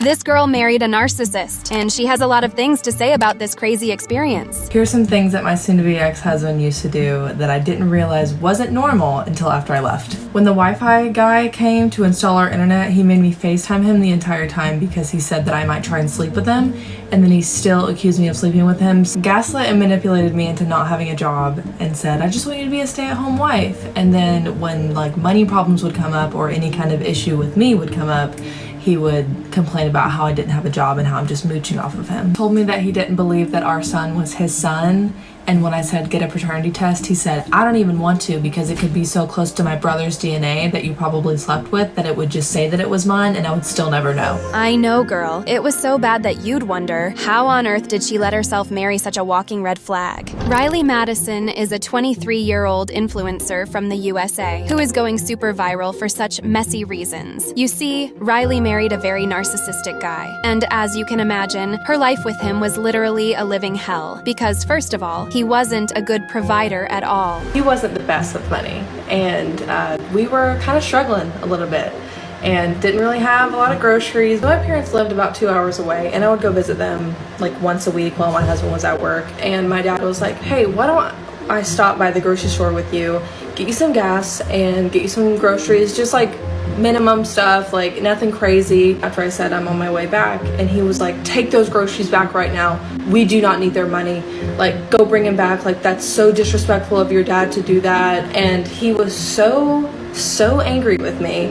This girl married a narcissist, and she has a lot of things to say about this crazy experience. Here's some things that my soon-to-be ex-husband used to do that I didn't realize wasn't normal until after I left. When the Wi-Fi guy came to install our internet, he made me FaceTime him the entire time because he said that I might try and sleep with him, and then he still accused me of sleeping with him. Gaslit and manipulated me into not having a job and said, I just want you to be a stay-at-home wife. And then when like money problems would come up or any kind of issue with me would come up, he would complain about how I didn't have a job and how I'm just mooching off of him. Told me that he didn't believe that our son was his son, and when I said get a paternity test, he said, I don't even want to because it could be so close to my brother's DNA that you probably slept with that it would just say that it was mine and I would still never know. I know, girl. It was so bad that you'd wonder, how on earth did she let herself marry such a walking red flag? Riley Madison is a 23-year-old influencer from the USA who is going super viral for such messy reasons. You see, Riley married a very narcissistic guy, and as you can imagine, her life with him was literally a living hell because, first of all, he wasn't a good provider at all. He wasn't the best with money, and we were kind of struggling a little bit and didn't really have a lot of groceries. My parents lived about 2 hours away, and I would go visit them like once a week while my husband was at work. And my dad was like, hey, why don't I stop by the grocery store with you, get you some gas and get you some groceries, just like minimum stuff, like nothing crazy. After I said I'm on my way back, and he was like, take those groceries back right now. We do not need their money. Like, go bring them back. Like, that's so disrespectful of your dad to do that. And he was so angry with me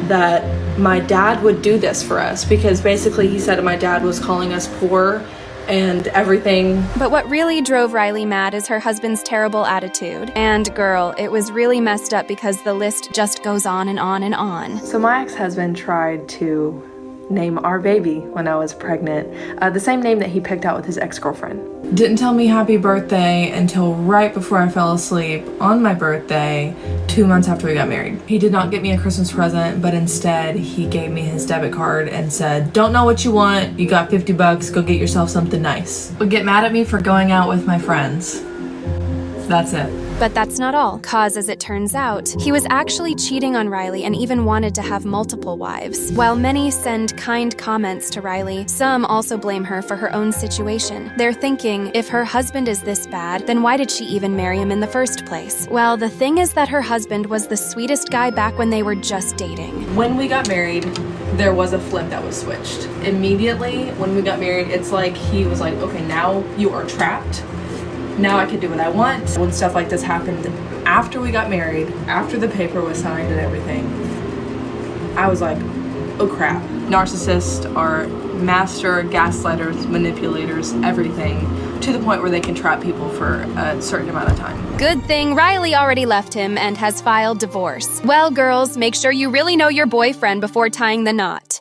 that my dad would do this for us, because basically he said my dad was calling us poor and everything. But what really drove Riley mad is her husband's terrible attitude. And girl, it was really messed up because the list just goes on and on and on. So my ex-husband tried to name our baby when I was pregnant, the same name that he picked out with his ex-girlfriend. Didn't tell me happy birthday until right before I fell asleep on my birthday, 2 months after we got married. He did not get me a Christmas present, but instead he gave me his debit card and said, don't know what you want, you got 50 bucks, go get yourself something nice. Would get mad at me for going out with my friends. That's it. But that's not all, cause as it turns out, he was actually cheating on Riley and even wanted to have multiple wives. While many send kind comments to Riley, some also blame her for her own situation. They're thinking, if her husband is this bad, then why did she even marry him in the first place? Well, the thing is that her husband was the sweetest guy back when they were just dating. When we got married, there was a flip that was switched. Immediately, when we got married, it's like he was like, okay, now you are trapped. Now I can do what I want. When stuff like this happened after we got married, after the paper was signed and everything, I was like, oh crap. Narcissists are master gaslighters, manipulators, everything, to the point where they can trap people for a certain amount of time. Good thing Riley already left him and has filed divorce. Well, girls, make sure you really know your boyfriend before tying the knot.